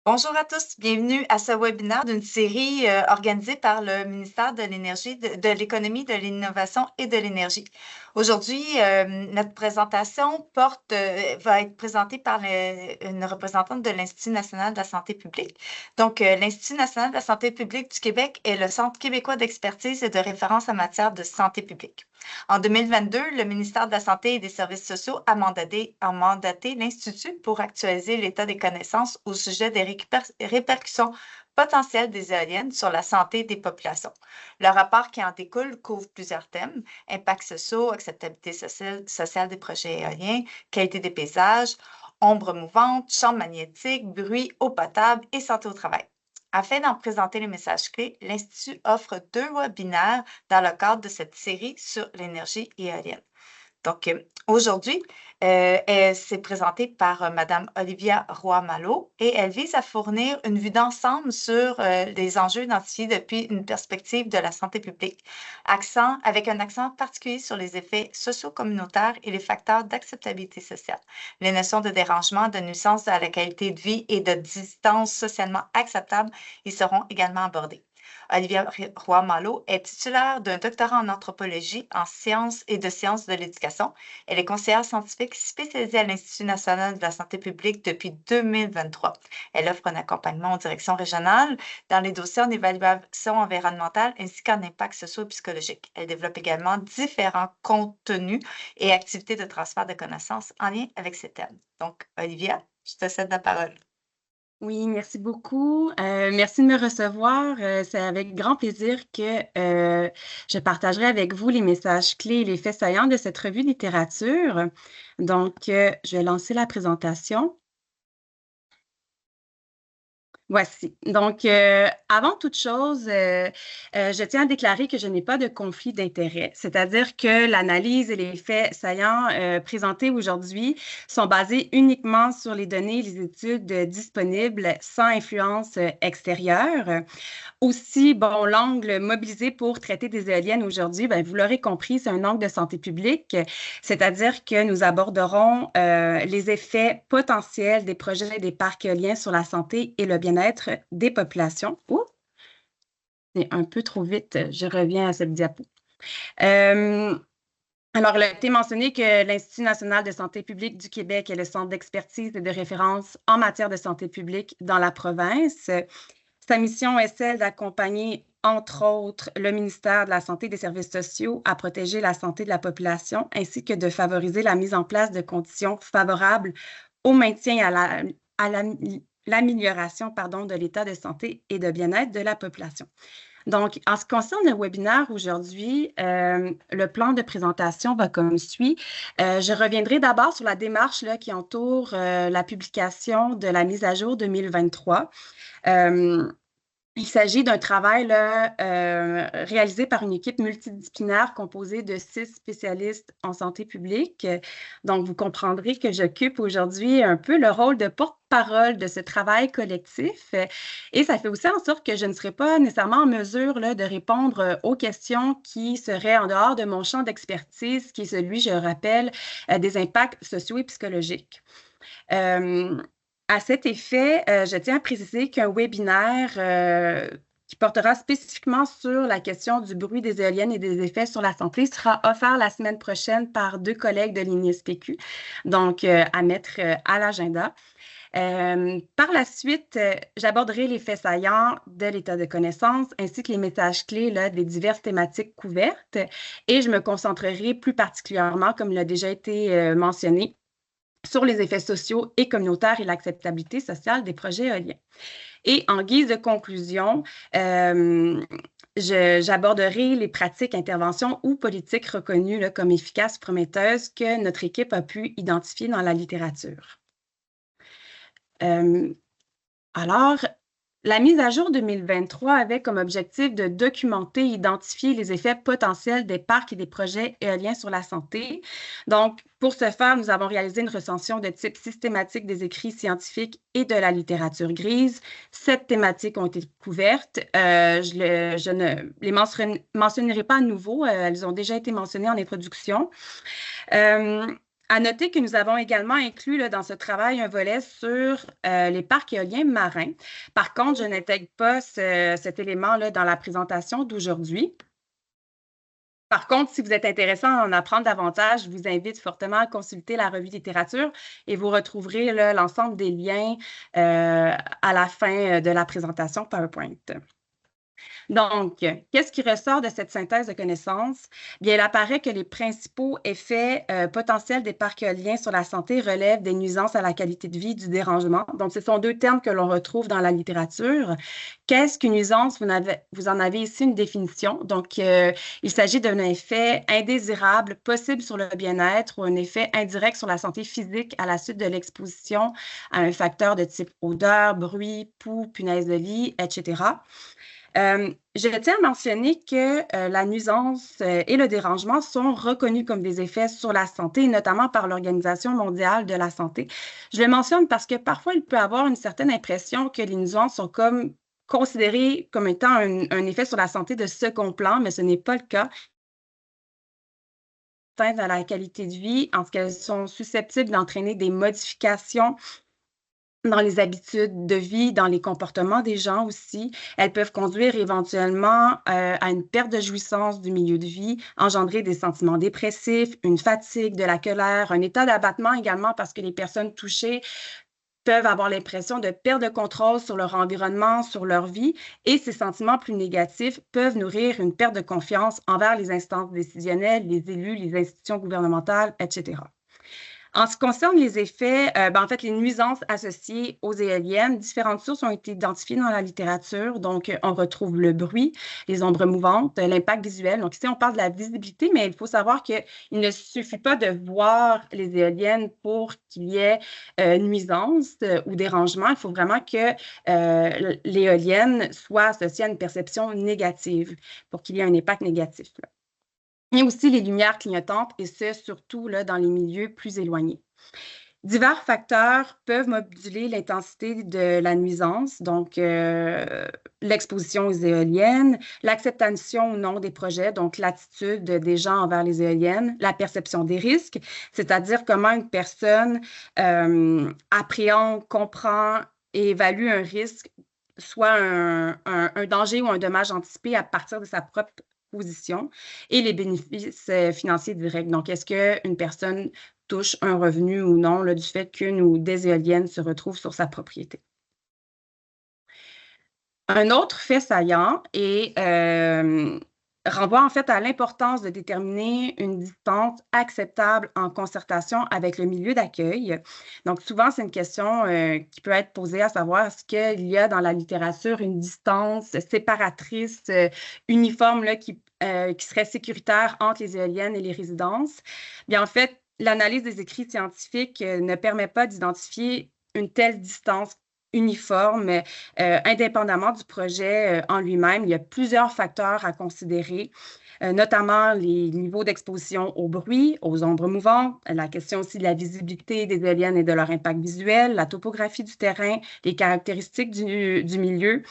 Bonjour à tous, bienvenue à ce webinaire d'une série organisée par le ministère de l'Énergie, de l'Économie, de l'Innovation et de l'Énergie. Aujourd'hui, notre présentation va être présentée par une représentante de l'Institut national de la santé publique. Donc, l'Institut national de la santé publique du Québec est le Centre québécois d'expertise et de référence en matière de santé publique. En 2022, le ministère de la Santé et des Services sociaux a mandaté l'Institut pour actualiser l'état des connaissances au sujet des répercussions potentielles des éoliennes sur la santé des populations. Le rapport qui en découle couvre plusieurs thèmes: impacts sociaux, acceptabilité sociale des projets éoliens, qualité des paysages, ombres mouvantes, champs magnétiques, bruit, eau potable et santé au travail. Afin d'en présenter les messages clés, l'Institut offre 2 webinaires dans le cadre de cette série sur l'énergie éolienne. Donc, aujourd'hui, elle s'est présentée par Madame Olivia Roy-Malo et elle vise à fournir une vue d'ensemble sur les enjeux identifiés depuis une perspective de la santé publique, avec un accent particulier sur les effets socio-communautaires et les facteurs d'acceptabilité sociale. Les notions de dérangement, de nuisance à la qualité de vie et de distance socialement acceptable y seront également abordées. Olivia Roy-Malo est titulaire d'un doctorat en anthropologie, en sciences et de sciences de l'éducation. Elle est conseillère scientifique spécialisée à l'Institut national de la santé publique depuis 2023. Elle offre un accompagnement aux directions régionales dans les dossiers en évaluation environnementale ainsi qu'en impact socio et psychologique. Elle développe également différents contenus et activités de transfert de connaissances en lien avec ces thèmes. Donc, Olivia, je te cède la parole. Oui, merci beaucoup. Merci de me recevoir. C'est avec grand plaisir que je partagerai avec vous les messages clés et les faits saillants de cette revue de littérature. Donc, je vais lancer la présentation. Voici. Donc, avant toute chose, je tiens à déclarer que je n'ai pas de conflit d'intérêt, c'est-à-dire que l'analyse et les faits saillants présentés aujourd'hui sont basés uniquement sur les données et les études disponibles sans influence extérieure. Aussi, bon, l'angle mobilisé pour traiter des éoliennes aujourd'hui, bien, vous l'aurez compris, c'est un angle de santé publique, c'est-à-dire que nous aborderons les effets potentiels des projets des parcs éoliens sur la santé et le bien-être des populations. Ouh, c'est un peu trop vite, je reviens à cette diapo. Alors, il a été mentionné que l'Institut national de santé publique du Québec est le centre d'expertise et de référence en matière de santé publique dans la province. Sa mission est celle d'accompagner, entre autres, le ministère de la Santé et des Services sociaux à protéger la santé de la population, ainsi que de favoriser la mise en place de conditions favorables au maintien et à l'amélioration de l'état de santé et de bien-être de la population. Donc, en ce qui concerne le webinaire aujourd'hui, le plan de présentation va comme suit. Je reviendrai d'abord sur la démarche là, qui entoure la publication de la mise à jour 2023. Il s'agit d'un travail là, réalisé par une équipe multidisciplinaire composée de 6 spécialistes en santé publique. Donc, vous comprendrez que j'occupe aujourd'hui un peu le rôle de porte-parole de ce travail collectif. Et ça fait aussi en sorte que je ne serai pas nécessairement en mesure là, de répondre aux questions qui seraient en dehors de mon champ d'expertise, qui est celui, je rappelle, des impacts sociaux et psychologiques. À cet effet, je tiens à préciser qu'un webinaire qui portera spécifiquement sur la question du bruit des éoliennes et des effets sur la santé sera offert la semaine prochaine par 2 collègues de l'INESPQ, donc à mettre à l'agenda. Par la suite, j'aborderai les faits saillants de l'état de connaissance ainsi que les messages clés là, des diverses thématiques couvertes et je me concentrerai plus particulièrement, comme il a déjà été mentionné, sur les effets sociaux et communautaires et l'acceptabilité sociale des projets éoliens. Et en guise de conclusion, j'aborderai les pratiques, interventions ou politiques reconnues là, comme efficaces, prometteuses que notre équipe a pu identifier dans la littérature. Alors, la mise à jour 2023 avait comme objectif de documenter et identifier les effets potentiels des parcs et des projets éoliens sur la santé. Donc, pour ce faire, nous avons réalisé une recension de type systématique des écrits scientifiques et de la littérature grise. 7 thématiques ont été couvertes. Je ne les mentionnerai pas à nouveau. Elles ont déjà été mentionnées en introduction. À noter que nous avons également inclus là, dans ce travail un volet sur les parcs éoliens marins. Par contre, je n'intègre pas cet élément-là dans la présentation d'aujourd'hui. Par contre, si vous êtes intéressé à en apprendre davantage, je vous invite fortement à consulter la revue littérature et vous retrouverez l'ensemble des liens à la fin de la présentation PowerPoint. Donc, qu'est-ce qui ressort de cette synthèse de connaissances? Bien, il apparaît que les principaux effets potentiels des parcs éoliens sur la santé relèvent des nuisances à la qualité de vie, du dérangement. Donc, ce sont deux termes que l'on retrouve dans la littérature. Qu'est-ce qu'une nuisance? Vous en avez ici une définition. Donc, il s'agit d'un effet indésirable possible sur le bien-être ou un effet indirect sur la santé physique à la suite de l'exposition à un facteur de type odeur, bruit, poux, punaise de lit, etc. Je tiens à mentionner que la nuisance et le dérangement sont reconnus comme des effets sur la santé, notamment par l'Organisation mondiale de la santé. Je le mentionne parce que parfois, il peut avoir une certaine impression que les nuisances sont comme considérées comme étant un effet sur la santé de second plan, mais ce n'est pas le cas. À la qualité de vie, en ce qu'elles sont susceptibles d'entraîner des modifications dans les habitudes de vie, dans les comportements des gens aussi. Elles peuvent conduire éventuellement à une perte de jouissance du milieu de vie, engendrer des sentiments dépressifs, une fatigue, de la colère, un état d'abattement également parce que les personnes touchées peuvent avoir l'impression de perdre le contrôle sur leur environnement, sur leur vie, et ces sentiments plus négatifs peuvent nourrir une perte de confiance envers les instances décisionnelles, les élus, les institutions gouvernementales, etc. En ce qui concerne les effets, en fait, les nuisances associées aux éoliennes, différentes sources ont été identifiées dans la littérature. Donc, on retrouve le bruit, les ombres mouvantes, l'impact visuel. Donc, ici, on parle de la visibilité, mais il faut savoir qu'il ne suffit pas de voir les éoliennes pour qu'il y ait nuisance ou dérangement. Il faut vraiment que l'éolienne soit associée à une perception négative pour qu'il y ait un impact négatif. Et aussi les lumières clignotantes, et ce, surtout là, dans les milieux plus éloignés. Divers facteurs peuvent moduler l'intensité de la nuisance, donc l'exposition aux éoliennes, l'acceptation ou non des projets, donc l'attitude des gens envers les éoliennes, la perception des risques, c'est-à-dire comment une personne appréhende, comprend et évalue un risque, soit un danger ou un dommage anticipé à partir de sa propre position, et les bénéfices financiers directs. Donc, est-ce qu'une personne touche un revenu ou non là, du fait qu'une ou des éoliennes se retrouvent sur sa propriété? Un autre fait saillant est renvoie en fait à l'importance de déterminer une distance acceptable en concertation avec le milieu d'accueil. Donc, souvent, c'est une question qui peut être posée, à savoir est-ce qu'il y a dans la littérature une distance séparatrice uniforme là, qui serait sécuritaire entre les éoliennes et les résidences? Bien, en fait, l'analyse des écrits scientifiques ne permet pas d'identifier une telle distance uniforme, indépendamment du projet en lui-même. Il y a plusieurs facteurs à considérer, notamment les niveaux d'exposition au bruit, aux ombres mouvantes, la question aussi de la visibilité des éoliennes et de leur impact visuel, la topographie du terrain, les caractéristiques du milieu,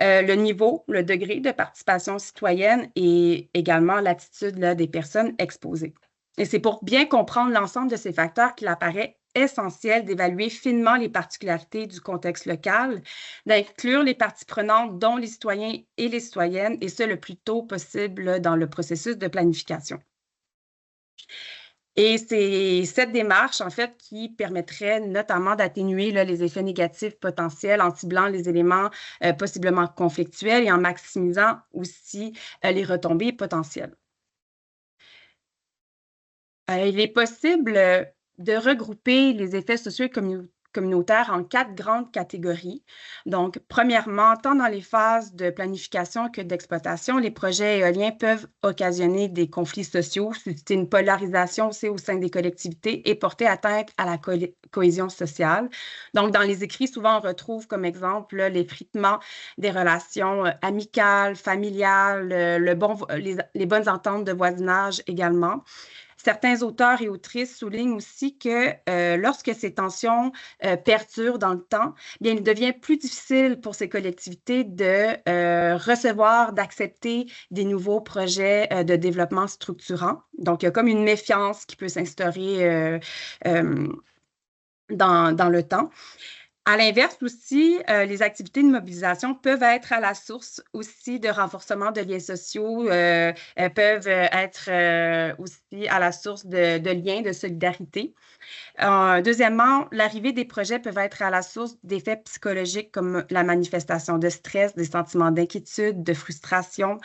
le niveau, le degré de participation citoyenne et également l'attitude des personnes exposées. Et c'est pour bien comprendre l'ensemble de ces facteurs qu'il apparaît essentiel d'évaluer finement les particularités du contexte local, d'inclure les parties prenantes, dont les citoyens et les citoyennes, et ce, le plus tôt possible dans le processus de planification. Et c'est cette démarche, en fait, qui permettrait notamment d'atténuer les effets négatifs potentiels en ciblant les éléments possiblement conflictuels et en maximisant aussi les retombées potentielles. Il est possible de regrouper les effets sociaux et communautaires en 4 grandes catégories. Donc, premièrement, tant dans les phases de planification que d'exploitation, les projets éoliens peuvent occasionner des conflits sociaux, susciter une polarisation aussi au sein des collectivités et porter atteinte à la cohésion sociale. Donc, dans les écrits, souvent, on retrouve comme exemple l'effritement des relations amicales, familiales, les bonnes ententes de voisinage également. Certains auteurs et autrices soulignent aussi que lorsque ces tensions perdurent dans le temps, bien, il devient plus difficile pour ces collectivités de recevoir, d'accepter des nouveaux projets de développement structurants. Donc, il y a comme une méfiance qui peut s'instaurer dans le temps. À l'inverse aussi, les activités de mobilisation peuvent être à la source aussi de renforcement de liens sociaux, peuvent être aussi à la source de liens de solidarité. Deuxièmement, l'arrivée des projets peuvent être à la source d'effets psychologiques comme la manifestation de stress, des sentiments d'inquiétude, de frustration.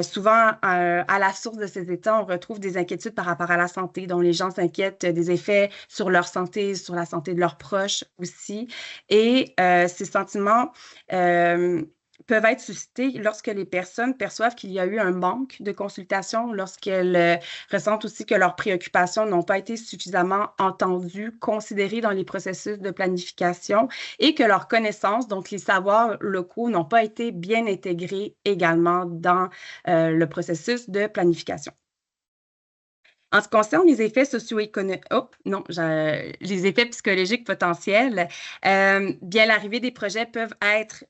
Souvent, à la source de ces états, on retrouve des inquiétudes par rapport à la santé, dont les gens s'inquiètent des effets sur leur santé, sur la santé de leurs proches aussi. Et ces sentiments peuvent être suscités lorsque les personnes perçoivent qu'il y a eu un manque de consultation, lorsqu'elles ressentent aussi que leurs préoccupations n'ont pas été suffisamment entendues, considérées dans les processus de planification et que leurs connaissances, donc les savoirs locaux, n'ont pas été bien intégrés également dans le processus de planification. En ce qui concerne les effets socio-économiques, les effets psychologiques potentiels, bien l'arrivée des projets peuvent être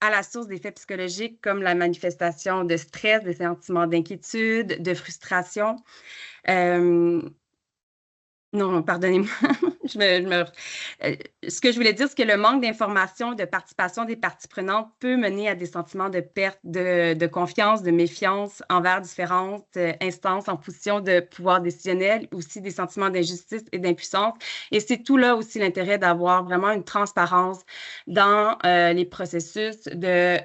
à la source d'effets psychologiques comme la manifestation de stress, des sentiments d'inquiétude, de frustration. Non, pardonnez-moi. Ce que je voulais dire, c'est que le manque d'information, de participation des parties prenantes peut mener à des sentiments de perte de confiance, de méfiance envers différentes instances en position de pouvoir décisionnel, aussi des sentiments d'injustice et d'impuissance. Et c'est tout là aussi l'intérêt d'avoir vraiment une transparence dans les processus de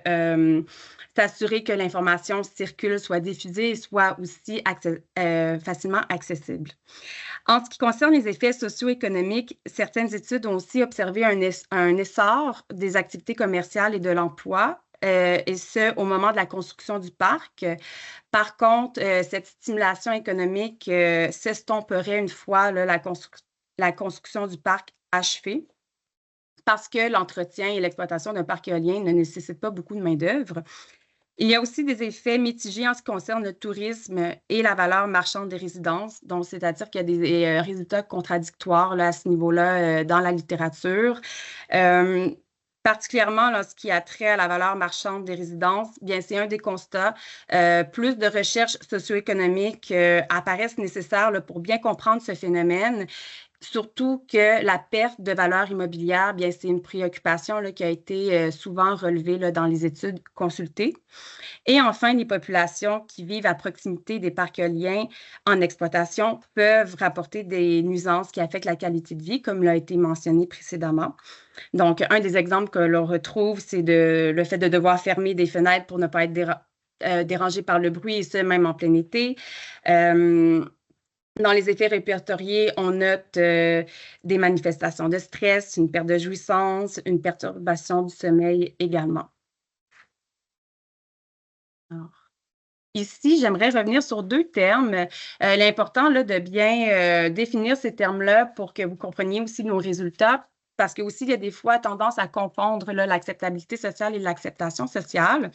s'assurer que l'information circule, soit diffusée et soit aussi facilement accessible. En ce qui concerne les effets socio-économiques, certaines études ont aussi observé un essor des activités commerciales et de l'emploi, et ce, au moment de la construction du parc. Par contre, cette stimulation économique s'estomperait une fois là, la construction du parc achevée, parce que l'entretien et l'exploitation d'un parc éolien ne nécessitent pas beaucoup de main-d'œuvre. Il y a aussi des effets mitigés en ce qui concerne le tourisme et la valeur marchande des résidences, donc c'est-à-dire qu'il y a des résultats contradictoires là, à ce niveau-là dans la littérature. Particulièrement ce qui a trait à la valeur marchande des résidences, bien c'est un des constats. Plus de recherches socio-économiques apparaissent nécessaires là, pour bien comprendre ce phénomène. Surtout que la perte de valeur immobilière, bien, c'est une préoccupation là, qui a été souvent relevée là, dans les études consultées. Et enfin, les populations qui vivent à proximité des parcs éoliens en exploitation peuvent rapporter des nuisances qui affectent la qualité de vie, comme l'a été mentionné précédemment. Donc, un des exemples que l'on retrouve, c'est le fait de devoir fermer des fenêtres pour ne pas être dérangé par le bruit, et ce, même en plein été. Dans les effets répertoriés, on note des manifestations de stress, une perte de jouissance, une perturbation du sommeil également. Alors, ici, j'aimerais revenir sur deux termes. L'important de bien définir ces termes-là pour que vous compreniez aussi nos résultats, parce qu'il y a des fois tendance à confondre l'acceptabilité sociale et l'acceptation sociale.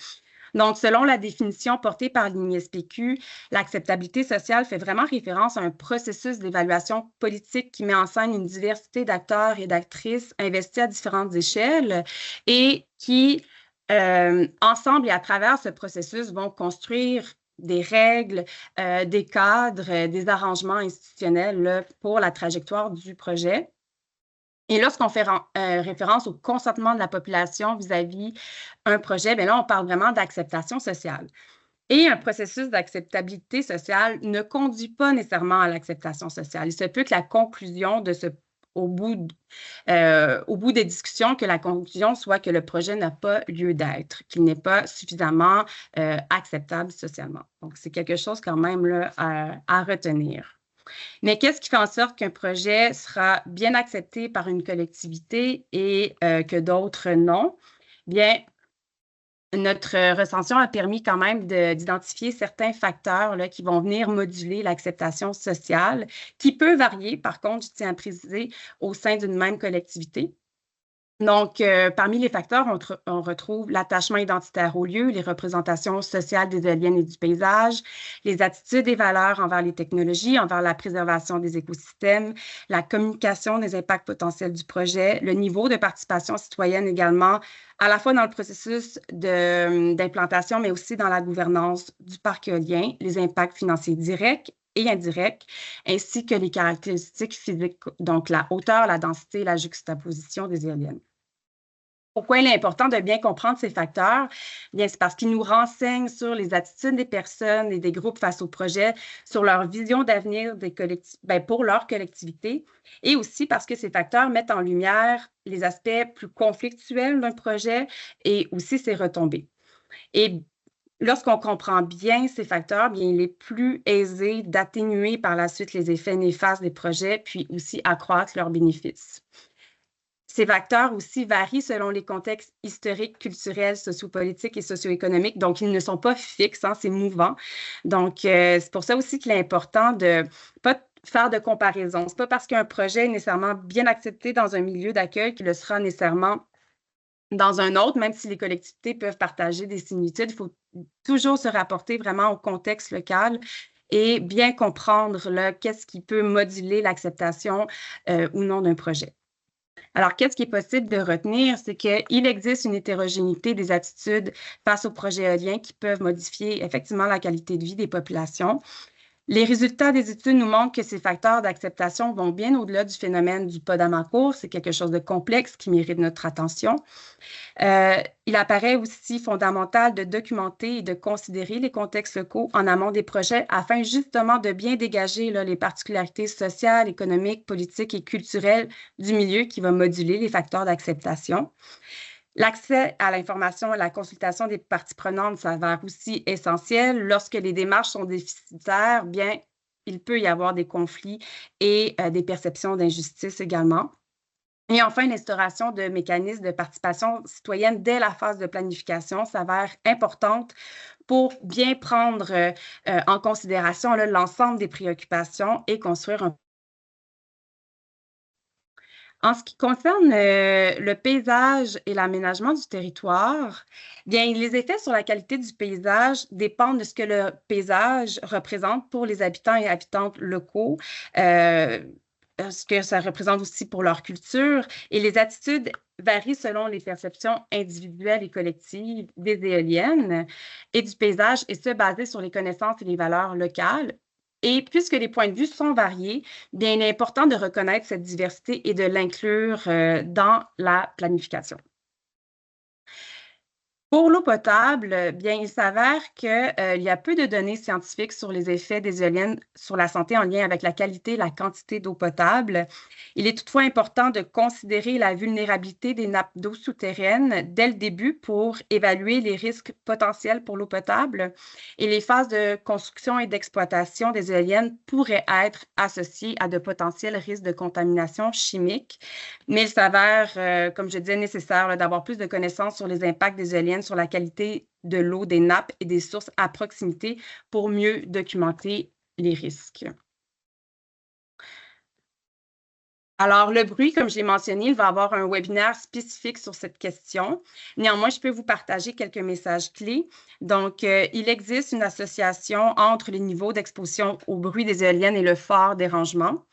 Donc, selon la définition portée par l'INSPQ, l'acceptabilité sociale fait vraiment référence à un processus d'évaluation politique qui met en scène une diversité d'acteurs et d'actrices investis à différentes échelles et qui, ensemble et à travers ce processus, vont construire des règles, des cadres, des arrangements institutionnels là, pour la trajectoire du projet. Et lorsqu'on fait référence au consentement de la population vis-à-vis un projet, bien là, on parle vraiment d'acceptation sociale. Et un processus d'acceptabilité sociale ne conduit pas nécessairement à l'acceptation sociale. Il se peut que la conclusion au bout des discussions, que la conclusion soit que le projet n'a pas lieu d'être, qu'il n'est pas suffisamment acceptable socialement. Donc, c'est quelque chose quand même là, à retenir. Mais qu'est-ce qui fait en sorte qu'un projet sera bien accepté par une collectivité et que d'autres non? Bien, notre recension a permis quand même d'identifier certains facteurs là, qui vont venir moduler l'acceptation sociale, qui peut varier, par contre, je tiens à préciser, au sein d'une même collectivité. Donc, parmi les facteurs, on retrouve l'attachement identitaire au lieu, les représentations sociales des éoliennes et du paysage, les attitudes et valeurs envers les technologies, envers la préservation des écosystèmes, la communication des impacts potentiels du projet, le niveau de participation citoyenne également, à la fois dans le processus d'implantation, mais aussi dans la gouvernance du parc éolien, les impacts financiers directs et indirects, ainsi que les caractéristiques physiques, donc la hauteur, la densité, la juxtaposition des éoliennes. Pourquoi il est important de bien comprendre ces facteurs? Bien, c'est parce qu'ils nous renseignent sur les attitudes des personnes et des groupes face au projet, sur leur vision d'avenir pour leur collectivité, et aussi parce que ces facteurs mettent en lumière les aspects plus conflictuels d'un projet et aussi ses retombées. Et lorsqu'on comprend bien ces facteurs, bien, il est plus aisé d'atténuer par la suite les effets néfastes des projets, puis aussi accroître leurs bénéfices. Ces facteurs aussi varient selon les contextes historiques, culturels, sociopolitiques et socio-économiques. Donc, ils ne sont pas fixes, hein, c'est mouvant. Donc, c'est pour ça aussi qu'il est important de ne pas faire de comparaison. Ce n'est pas parce qu'un projet est nécessairement bien accepté dans un milieu d'accueil qu'il le sera nécessairement dans un autre, même si les collectivités peuvent partager des similitudes. Il faut toujours se rapporter vraiment au contexte local et bien comprendre qu'est-ce qui peut moduler l'acceptation ou non d'un projet. Alors, qu'est-ce qui est possible de retenir? C'est qu'il existe une hétérogénéité des attitudes face aux projets éoliens qui peuvent modifier effectivement la qualité de vie des populations. Les résultats des études nous montrent que ces facteurs d'acceptation vont bien au-delà du phénomène du pas d'amarcourt. C'est quelque chose de complexe qui mérite notre attention. Il apparaît aussi fondamental de documenter et de considérer les contextes locaux en amont des projets afin justement de bien dégager les particularités sociales, économiques, politiques et culturelles du milieu qui va moduler les facteurs d'acceptation. L'accès à l'information et la consultation des parties prenantes s'avère aussi essentiel. Lorsque les démarches sont déficitaires, bien, il peut y avoir des conflits et des perceptions d'injustice également. Et enfin, l'instauration de mécanismes de participation citoyenne dès la phase de planification s'avère importante pour bien prendre en considération l'ensemble des préoccupations et construire un. En ce qui concerne le paysage et l'aménagement du territoire, bien, les effets sur la qualité du paysage dépendent de ce que le paysage représente pour les habitants et habitantes locaux, ce que ça représente aussi pour leur culture. Et les attitudes varient selon les perceptions individuelles et collectives des éoliennes et du paysage, et ce, basé sur les connaissances et les valeurs locales. Et puisque les points de vue sont variés, bien, il est important de reconnaître cette diversité et de l'inclure dans la planification. Pour l'eau potable, bien, il s'avère qu'il y a peu de données scientifiques sur les effets des éoliennes sur la santé en lien avec la qualité et la quantité d'eau potable. Il est toutefois important de considérer la vulnérabilité des nappes d'eau souterraines dès le début pour évaluer les risques potentiels pour l'eau potable. Et les phases de construction et d'exploitation des éoliennes pourraient être associées à de potentiels risques de contamination chimique. Mais il s'avère, comme je disais, nécessaire d'avoir plus de connaissances sur les impacts des éoliennes sur la qualité de l'eau, des nappes et des sources à proximité pour mieux documenter les risques. Alors, le bruit, comme je l'ai mentionné, il va y avoir un webinaire spécifique sur cette question. Néanmoins, je peux vous partager quelques messages clés. Donc, il existe une association entre les niveaux d'exposition au bruit des éoliennes et le fort dérangement.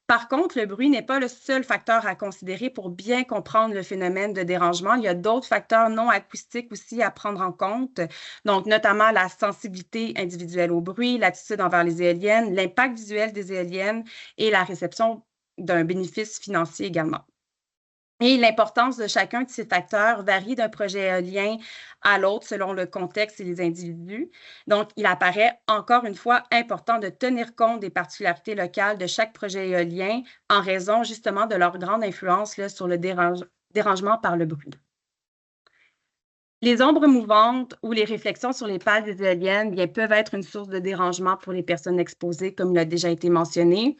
Par contre, le bruit n'est pas le seul facteur à considérer pour bien comprendre le phénomène de dérangement. Il y a d'autres facteurs non acoustiques aussi à prendre en compte, donc notamment la sensibilité individuelle au bruit, l'attitude envers les éoliennes, l'impact visuel des éoliennes et la réception d'un bénéfice financier également. Et l'importance de chacun de ces facteurs varie d'un projet éolien à l'autre selon le contexte et les individus. Donc, il apparaît encore une fois important de tenir compte des particularités locales de chaque projet éolien en raison justement de leur grande influence sur le dérangement par le bruit. Les ombres mouvantes ou les réflexions sur les pales des éoliennes bien, peuvent être une source de dérangement pour les personnes exposées, comme il a déjà été mentionné.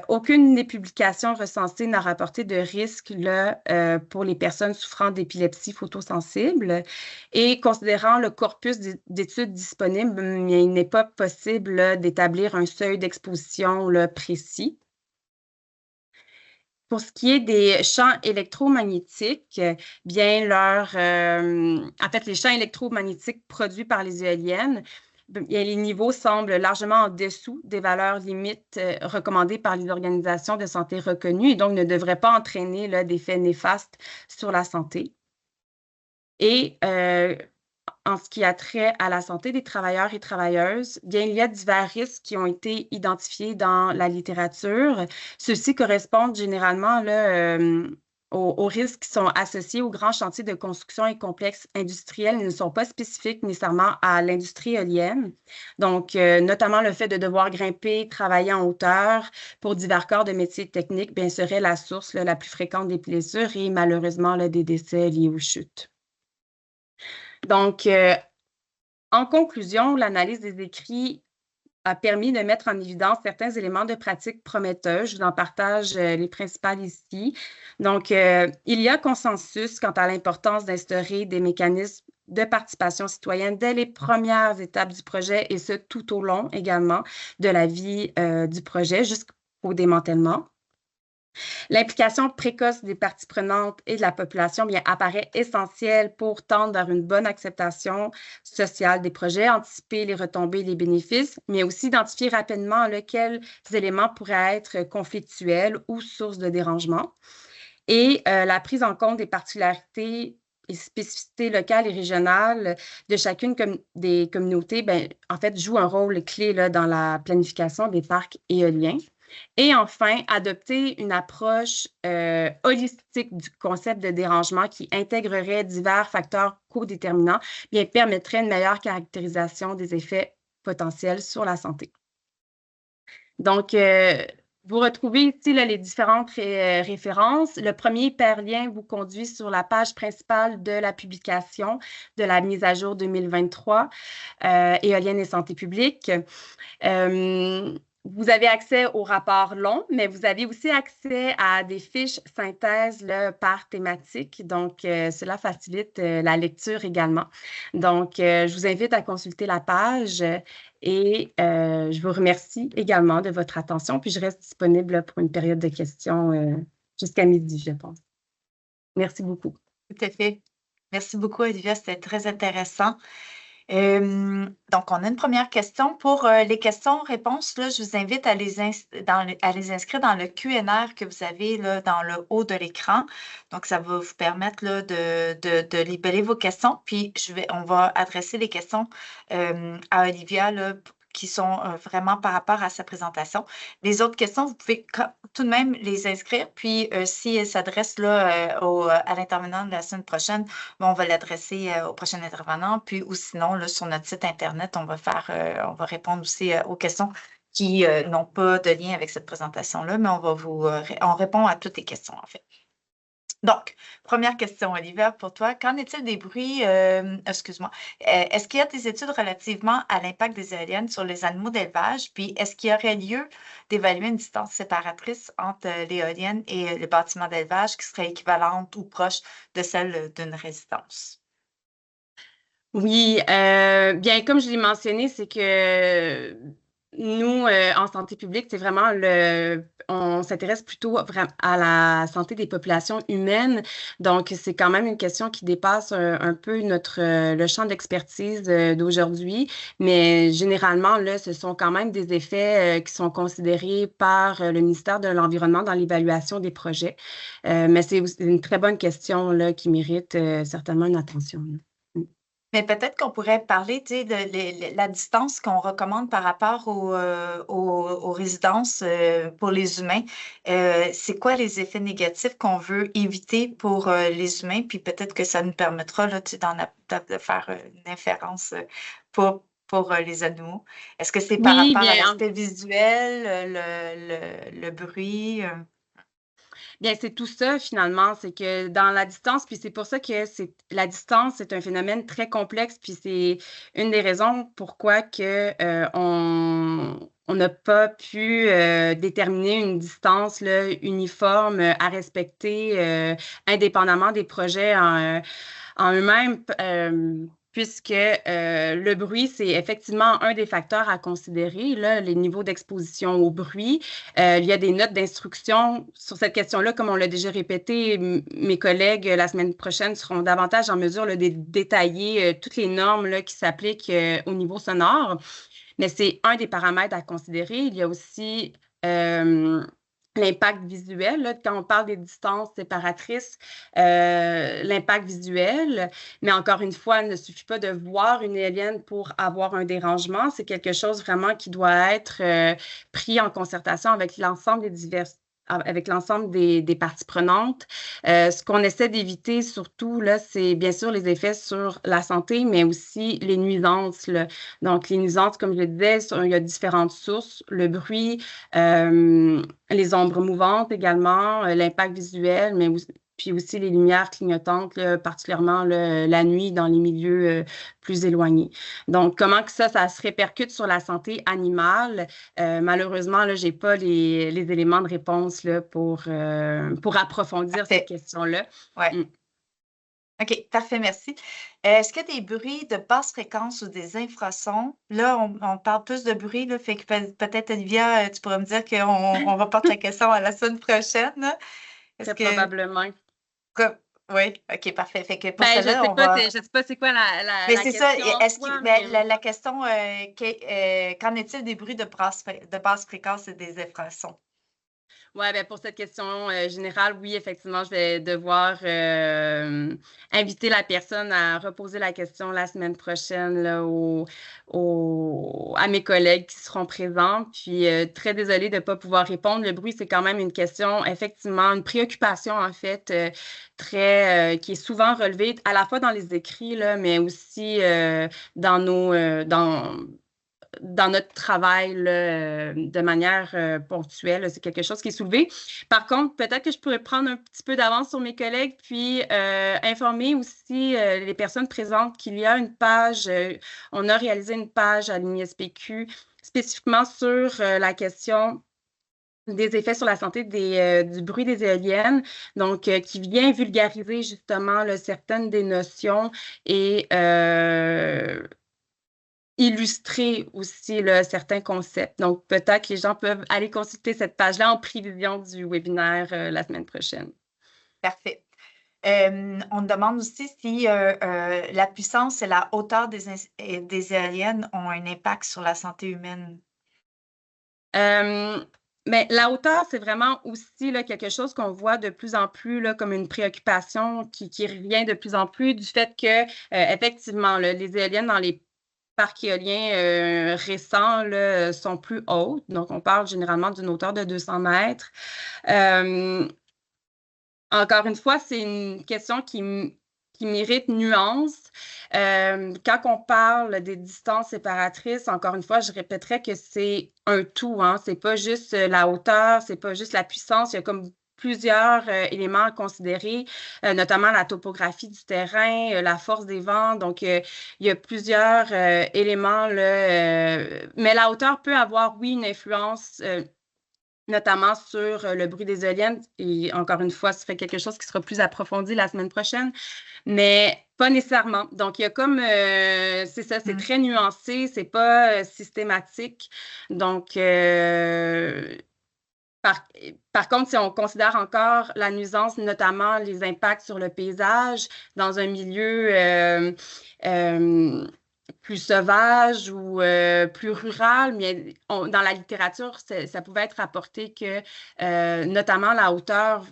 Aucune des publications recensées n'a rapporté de risque pour les personnes souffrant d'épilepsie photosensible. Et considérant le corpus d'études disponibles, il n'est pas possible d'établir un seuil d'exposition précis. Pour ce qui est des champs électromagnétiques, bien en fait, les champs électromagnétiques produits par les éoliennes, bien, les niveaux semblent largement en dessous des valeurs limites recommandées par les organisations de santé reconnues et donc ne devraient pas entraîner là, d'effets néfastes sur la santé. Et en ce qui a trait à la santé des travailleurs et travailleuses, bien, il y a divers risques qui ont été identifiés dans la littérature. Ceux-ci correspondent généralement là, aux risques qui sont associés aux grands chantiers de construction et complexes industriels et ne sont pas spécifiques nécessairement à l'industrie éolienne. Donc, notamment le fait de devoir grimper, travailler en hauteur pour divers corps de métiers techniques, bien, serait la source là, la plus fréquente des blessures et malheureusement là, des décès liés aux chutes. Donc, en conclusion, l'analyse des écrits a permis de mettre en évidence certains éléments de pratique prometteurs. Je vous en partage les principales ici. Donc, il y a consensus quant à l'importance d'instaurer des mécanismes de participation citoyenne dès les premières étapes du projet et ce, tout au long également de la vie du projet jusqu'au démantèlement. L'implication précoce des parties prenantes et de la population bien, apparaît essentielle pour tendre vers une bonne acceptation sociale des projets, anticiper les retombées et les bénéfices, mais aussi identifier rapidement quels éléments pourraient être conflictuels ou sources de dérangement. Et la prise en compte des particularités et spécificités locales et régionales de chacune des communautés, bien, en fait, joue un rôle clé là, dans la planification des parcs éoliens. Et enfin, adopter une approche holistique du concept de dérangement qui intégrerait divers facteurs codéterminants, bien permettrait une meilleure caractérisation des effets potentiels sur la santé. Donc, vous retrouvez ici là, les différentes références. Le premier hyperlien vous conduit sur la page principale de la publication de la mise à jour 2023, Éolienne et santé publique. Vous avez accès au rapport long, mais vous avez aussi accès à des fiches synthèses là, par thématique. Donc, cela facilite la lecture également. Donc, je vous invite à consulter la page et je vous remercie également de votre attention. Puis, je reste disponible pour une période de questions jusqu'à midi, je pense. Merci beaucoup. Tout à fait. Merci beaucoup, Olivia. C'était très intéressant. Donc, on a une première question. Pour les questions-réponses, je vous invite à les inscrire dans le QNR que vous avez là, dans le haut de l'écran. Donc, ça va vous permettre là, de libeller vos questions. Puis, on va adresser les questions à Olivia là, qui sont vraiment par rapport à sa présentation. Les autres questions, vous pouvez tout de même les inscrire. Puis, si elles s'adressent là, à l'intervenant de la semaine prochaine, on va l'adresser au prochain intervenant. Puis, ou sinon, là, sur notre site Internet, on va répondre aussi aux questions qui n'ont pas de lien avec cette présentation-là, mais on répond à toutes les questions, en fait. Donc, première question, Olivier, pour toi. Qu'en est-il des bruits, excuse-moi, est-ce qu'il y a des études relativement à l'impact des éoliennes sur les animaux d'élevage? Puis, est-ce qu'il y aurait lieu d'évaluer une distance séparatrice entre l'éolienne et le bâtiment d'élevage qui serait équivalente ou proche de celle d'une résidence? Oui, bien, comme je l'ai mentionné, c'est que nous, en santé publique, c'est vraiment on s'intéresse plutôt à la santé des populations humaines. Donc, c'est quand même une question qui dépasse un peu le champ d'expertise d'aujourd'hui. Mais généralement, là, ce sont quand même des effets qui sont considérés par le ministère de l'Environnement dans l'évaluation des projets. Mais c'est une très bonne question là, qui mérite certainement une attention. Mais peut-être qu'on pourrait parler de la distance qu'on recommande par rapport aux résidences pour les humains. C'est quoi les effets négatifs qu'on veut éviter pour les humains? Puis peut-être que ça nous permettra là, de faire une inférence pour les animaux. Est-ce que c'est par rapport à l'aspect visuel, le bruit? Bien, c'est tout ça finalement, c'est que dans la distance, puis c'est pour ça que la distance, c'est un phénomène très complexe, puis c'est une des raisons pourquoi que on n'a pas pu déterminer une distance là, uniforme à respecter indépendamment des projets en eux-mêmes. puisque le bruit, c'est effectivement un des facteurs à considérer, là, les niveaux d'exposition au bruit. Il y a des notes d'instruction sur cette question-là, comme on l'a déjà répété. Mes collègues, la semaine prochaine, seront davantage en mesure là, de détailler toutes les normes là, qui s'appliquent au niveau sonore. Mais c'est un des paramètres à considérer. Il y a aussi l'impact visuel, là, quand on parle des distances séparatrices, l'impact visuel. Mais encore une fois, il ne suffit pas de voir une éolienne pour avoir un dérangement. C'est quelque chose vraiment qui doit être pris en concertation avec l'ensemble des parties prenantes. Ce qu'on essaie d'éviter surtout, là, c'est bien sûr les effets sur la santé, mais aussi les nuisances, là. Donc, les nuisances, comme je le disais, il y a différentes sources. Le bruit, les ombres mouvantes également, l'impact visuel, mais puis aussi les lumières clignotantes, là, particulièrement là, la nuit dans les milieux plus éloignés. Donc, comment que ça se répercute sur la santé animale? Malheureusement, là, je n'ai pas les éléments de réponse là, pour approfondir cette question-là. Ouais. OK, parfait, merci. Est-ce qu'il y a des bruits de basse fréquence ou des infrasons? Là, on parle plus de bruit, là, fait que peut-être, Olivia, tu pourrais me dire qu'on reporte la question à la semaine prochaine. Très probablement. Oui, OK, parfait. Fait que pour je cela, je sais pas c'est quoi la c'est question. La question, qu'en est-il des bruits de basse fréquence et des infrasons? Oui, ben pour cette question générale, oui, effectivement, je vais devoir inviter la personne à reposer la question la semaine prochaine là, à mes collègues qui seront présents. Puis, très désolée de ne pas pouvoir répondre. Le bruit, c'est quand même une question, effectivement, une préoccupation, en fait, qui est souvent relevée à la fois dans les écrits, là, mais aussi dans notre travail là, de manière ponctuelle. C'est quelque chose qui est soulevé. Par contre, peut-être que je pourrais prendre un petit peu d'avance sur mes collègues, puis informer aussi les personnes présentes qu'il y a une page, on a réalisé une page à l'INSPQ spécifiquement sur la question des effets sur la santé du bruit des éoliennes, donc qui vient vulgariser justement là, certaines des notions et illustrer aussi là, certains concepts. Donc, peut-être que les gens peuvent aller consulter cette page-là en prévision du webinaire la semaine prochaine. Parfait. On demande aussi si la puissance et la hauteur des éoliennes ont un impact sur la santé humaine. Mais la hauteur, c'est vraiment aussi là, quelque chose qu'on voit de plus en plus là, comme une préoccupation qui revient de plus en plus du fait que, effectivement, là, les éoliennes dans les parcs éoliens récents là, sont plus hautes. Donc, on parle généralement d'une hauteur de 200 mètres. Encore une fois, c'est une question qui mérite nuance. Quand on parle des distances séparatrices, encore une fois, je répéterai que c'est un tout. Hein. C'est pas juste la hauteur, c'est pas juste la puissance. Il y a comme plusieurs éléments à considérer, notamment la topographie du terrain, la force des vents. Donc, il y a plusieurs éléments. Là, mais la hauteur peut avoir, oui, une influence notamment sur le bruit des éoliennes. Et encore une fois, ça fait quelque chose qui sera plus approfondi la semaine prochaine, mais pas nécessairement. Donc, il y a comme, c'est ça, c'est très nuancé, c'est pas systématique. Donc, par contre, si on considère encore la nuisance, notamment les impacts sur le paysage dans un milieu plus sauvage ou plus rural, mais dans la littérature, ça pouvait être rapporté que notamment la hauteur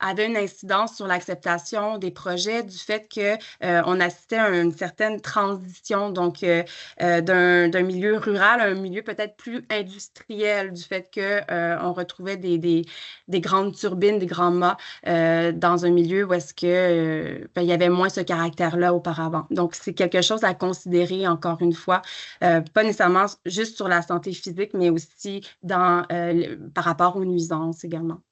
avait une incidence sur l'acceptation des projets du fait qu'on assistait à une certaine transition donc d'un milieu rural à un milieu peut-être plus industriel du fait qu'on retrouvait des grandes turbines, des grands mâts dans un milieu où est-ce que il y avait moins ce caractère-là auparavant. Donc, c'est quelque chose à considérer encore une fois, pas nécessairement juste sur la santé physique, mais aussi par rapport aux nuisances également.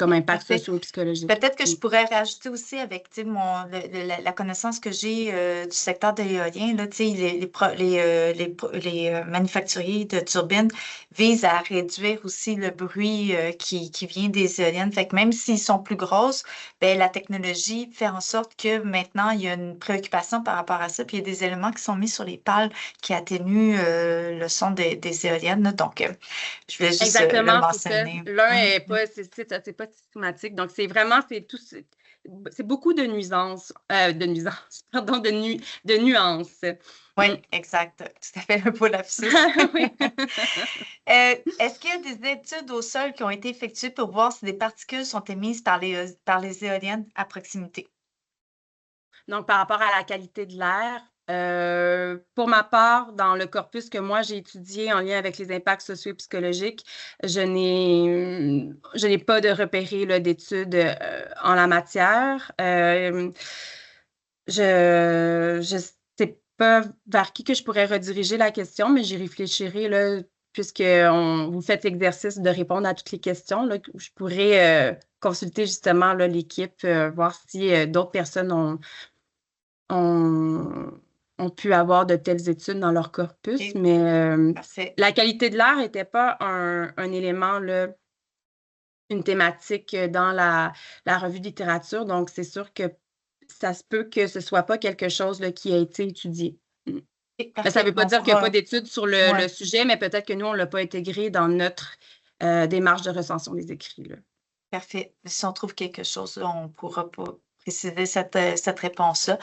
comme impact Parfait. socio-psychologique. Peut-être que je pourrais rajouter aussi avec la connaissance que j'ai du secteur de l'éolien, là, les manufacturiers de turbines visent à réduire aussi le bruit qui vient des éoliennes. Fait que même s'ils sont plus grosses, ben, la technologie fait en sorte que maintenant, il y a une préoccupation par rapport à ça. Puis il y a des éléments qui sont mis sur les pales qui atténuent le son des éoliennes, là. Donc, je voulais juste le Exactement, c'est ça. mentionner. L'un est pas, c'est pas systématique. Donc, c'est vraiment, c'est beaucoup de nuisances, pardon, de nuances. Oui, exact. Tout à fait, un beau lapsus. Oui. Est-ce qu'il y a des études au sol qui ont été effectuées pour voir si des particules sont émises par les éoliennes à proximité? Donc, par rapport à la qualité de l'air, pour ma part, dans le corpus que moi j'ai étudié en lien avec les impacts sociaux et psychologiques, je n'ai pas de repéré là, d'études en la matière. Je sais pas vers qui que je pourrais rediriger la question, mais j'y réfléchirai là, puisque vous faites l'exercice de répondre à toutes les questions. Là, je pourrais consulter justement là, l'équipe, voir si d'autres personnes ont pu avoir de telles études dans leur corpus, OK, mais parfait. la qualité de l'air n'était pas un élément, là, une thématique dans la revue de littérature, donc c'est sûr que ça se peut que ce ne soit pas quelque chose là, qui a été étudié. OK, Mais ça ne parfait. veut pas On dire qu'il n'y a pas pourra... d'études sur Ouais, le sujet, mais peut-être que nous, on ne l'a pas intégré dans notre démarche de recension des écrits, là. parfait. Si on trouve quelque chose, on pourra préciser cette réponse-là.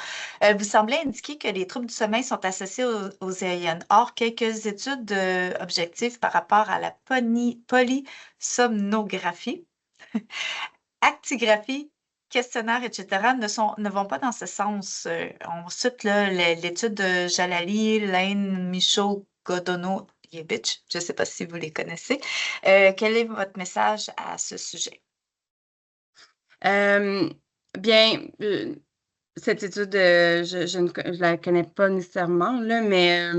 Vous semblez indiquer que les troubles du sommeil sont associés aux éoliennes. Or, quelques études objectives par rapport à la polysomnographie, actigraphie, questionnaire, etc., ne vont pas dans ce sens. On cite là, l'étude de Jalali, Lane, Michaud, Godono, Yebich. Je ne sais pas si vous les connaissez. Quel est votre message à ce sujet? Bien, cette étude, je ne la connais pas nécessairement, là, mais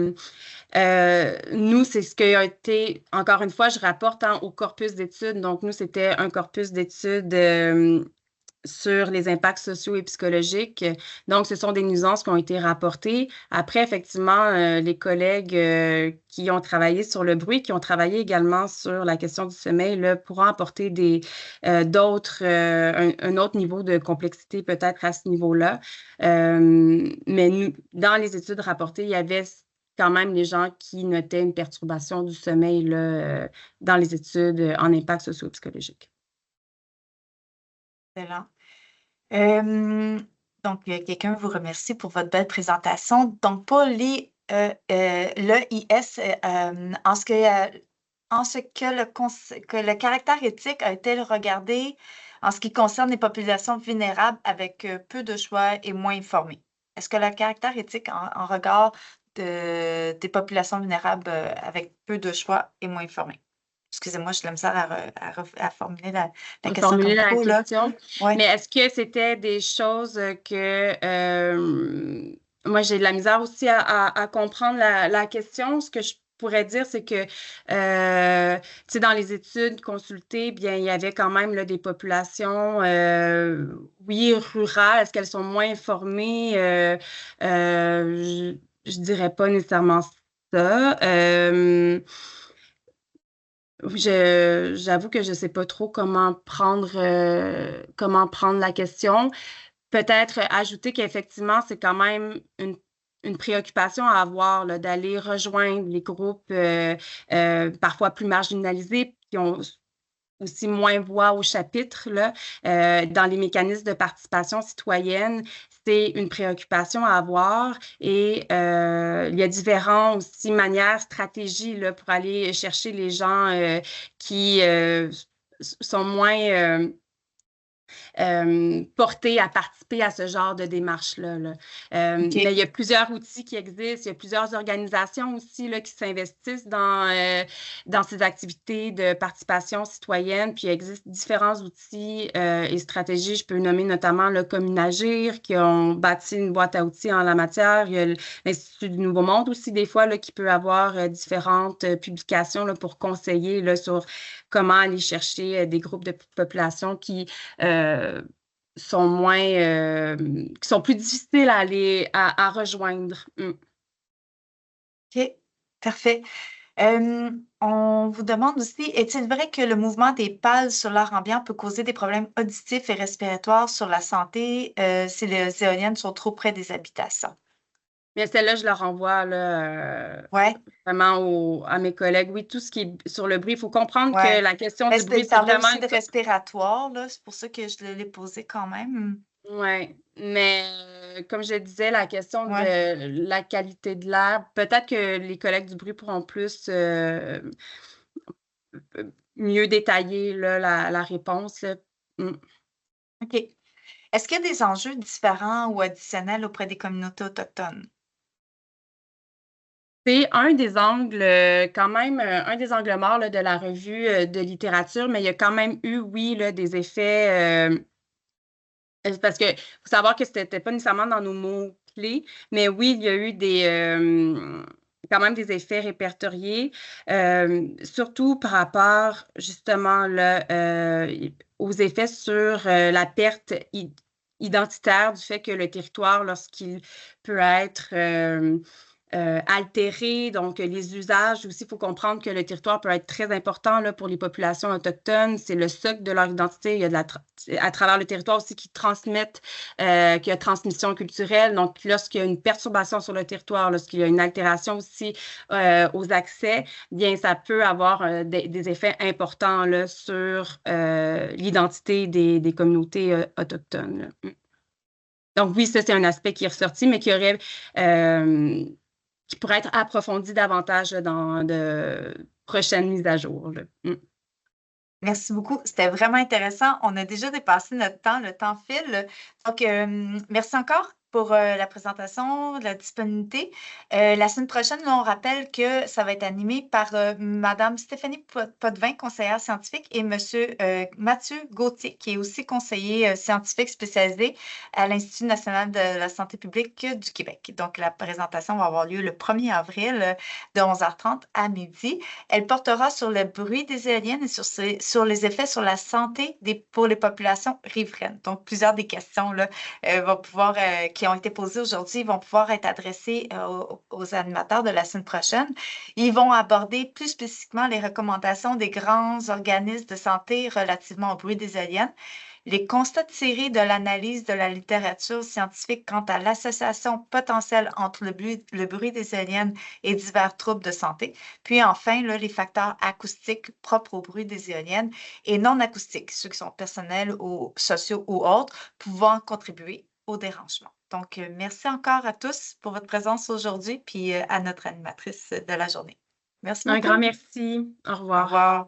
nous, c'est ce qui a été, encore une fois, je rapporte au corpus d'études. Donc, nous, c'était un corpus d'études sur les impacts sociaux et psychologiques. Donc, ce sont des nuisances qui ont été rapportées. Après, effectivement, les collègues qui ont travaillé sur le bruit, qui ont travaillé également sur la question du sommeil, là, pourront apporter d'autres, un autre niveau de complexité peut-être à ce niveau-là. Mais nous, dans les études rapportées, il y avait quand même des gens qui notaient une perturbation du sommeil là, dans les études en impact socio-psychologique. Excellent. Donc, quelqu'un vous remercie pour votre belle présentation. Donc, pour l'EIS, en ce que le caractère éthique a été regardé en ce qui concerne les populations vulnérables avec peu de choix et moins informées. Est-ce que le caractère éthique en regard des populations vulnérables avec peu de choix et moins informées? Excusez-moi, j'ai de la misère à formuler la question Formuler comme la faut, là. question. Ouais. Mais est-ce que c'était des choses que moi j'ai de la misère aussi à comprendre la question. Ce que je pourrais dire, c'est que tu sais, dans les études consultées, bien, il y avait quand même là, des populations, oui, rurales. Est-ce qu'elles sont moins informées? Je dirais pas nécessairement ça. J'avoue que je ne sais pas trop comment prendre la question. Peut-être ajouter qu'effectivement, c'est quand même une préoccupation à avoir là, d'aller rejoindre les groupes parfois plus marginalisés qui ont aussi moins voix au chapitre là, dans les mécanismes de participation citoyenne. C'est une préoccupation à avoir et il y a différentes aussi manières, stratégies là, pour aller chercher les gens qui sont moins portés à participer à ce genre de démarche-là. Là. OK. Mais il y a plusieurs outils qui existent, il y a plusieurs organisations aussi là, qui s'investissent dans ces activités de participation citoyenne, puis il existe différents outils et stratégies. Je peux nommer notamment le Communagir, qui ont bâti une boîte à outils en la matière. Il y a l'Institut du Nouveau Monde aussi, des fois, là, qui peut avoir différentes publications là, pour conseiller là, sur comment aller chercher des groupes de population qui sont qui sont plus difficiles à rejoindre. OK, parfait. On vous demande aussi, est-il vrai que le mouvement des pales sur l'air ambiant peut causer des problèmes auditifs et respiratoires sur la santé si les éoliennes sont trop près des habitations? Mais celle-là, je la renvoie là, Ouais, vraiment à mes collègues. Oui, tout ce qui est sur le bruit, il faut comprendre que ouais. la question Mais du bruit, il c'est parlait vraiment aussi de respiratoire, là, c'est pour ça que je l'ai posé quand même. Oui, mais comme je disais, la question Ouais. de la qualité de l'air, peut-être que les collègues du bruit pourront plus mieux détailler là, la réponse. Là. OK. Est-ce qu'il y a des enjeux différents ou additionnels auprès des communautés autochtones? C'est un des angles, quand même, un des angles morts là, de la revue de littérature, mais il y a quand même eu, oui, là, des effets. Parce que faut savoir que c'était pas nécessairement dans nos mots-clés, mais oui, il y a eu quand même des effets répertoriés, surtout par rapport justement là, aux effets sur la perte identitaire du fait que le territoire, lorsqu'il peut être altéré. Donc, les usages aussi, il faut comprendre que le territoire peut être très important là, pour les populations autochtones. C'est le socle de leur identité. Il y a à travers le territoire aussi qui transmettent, qu'il y a transmission culturelle. Donc, lorsqu'il y a une perturbation sur le territoire, lorsqu'il y a une altération aussi aux accès, bien, ça peut avoir des effets importants là, sur l'identité des communautés autochtones. Là. Donc, oui, ça, c'est un aspect qui est ressorti, mais qui pourrait être approfondi davantage là, dans de prochaines mises à jour. Là. Merci beaucoup. C'était vraiment intéressant. On a déjà dépassé notre temps. Le temps file. Donc, merci encore pour la présentation, la disponibilité. La semaine prochaine, là, on rappelle que ça va être animé par Madame Stéphanie Potvin, conseillère scientifique, et Monsieur Mathieu Gauthier, qui est aussi conseiller scientifique spécialisé à l'Institut national de la santé publique du Québec. Donc, la présentation va avoir lieu le 1er avril de 11h30 à midi. Elle portera sur le bruit des éoliennes et sur les effets sur la santé pour les populations riveraines. Donc, plusieurs des questions là, qui ont été posées aujourd'hui vont pouvoir être adressées aux animateurs de la semaine prochaine. Ils vont aborder plus spécifiquement les recommandations des grands organismes de santé relativement au bruit des éoliennes, les constats tirés de l'analyse de la littérature scientifique quant à l'association potentielle entre le bruit des éoliennes et divers troubles de santé, puis enfin, là, les facteurs acoustiques propres au bruit des éoliennes et non acoustiques, ceux qui sont personnels ou sociaux ou autres, pouvant contribuer au dérangement. Donc, merci encore à tous pour votre présence aujourd'hui, puis à notre animatrice de la journée. Merci Un grand beaucoup. merci. Au Au revoir. revoir.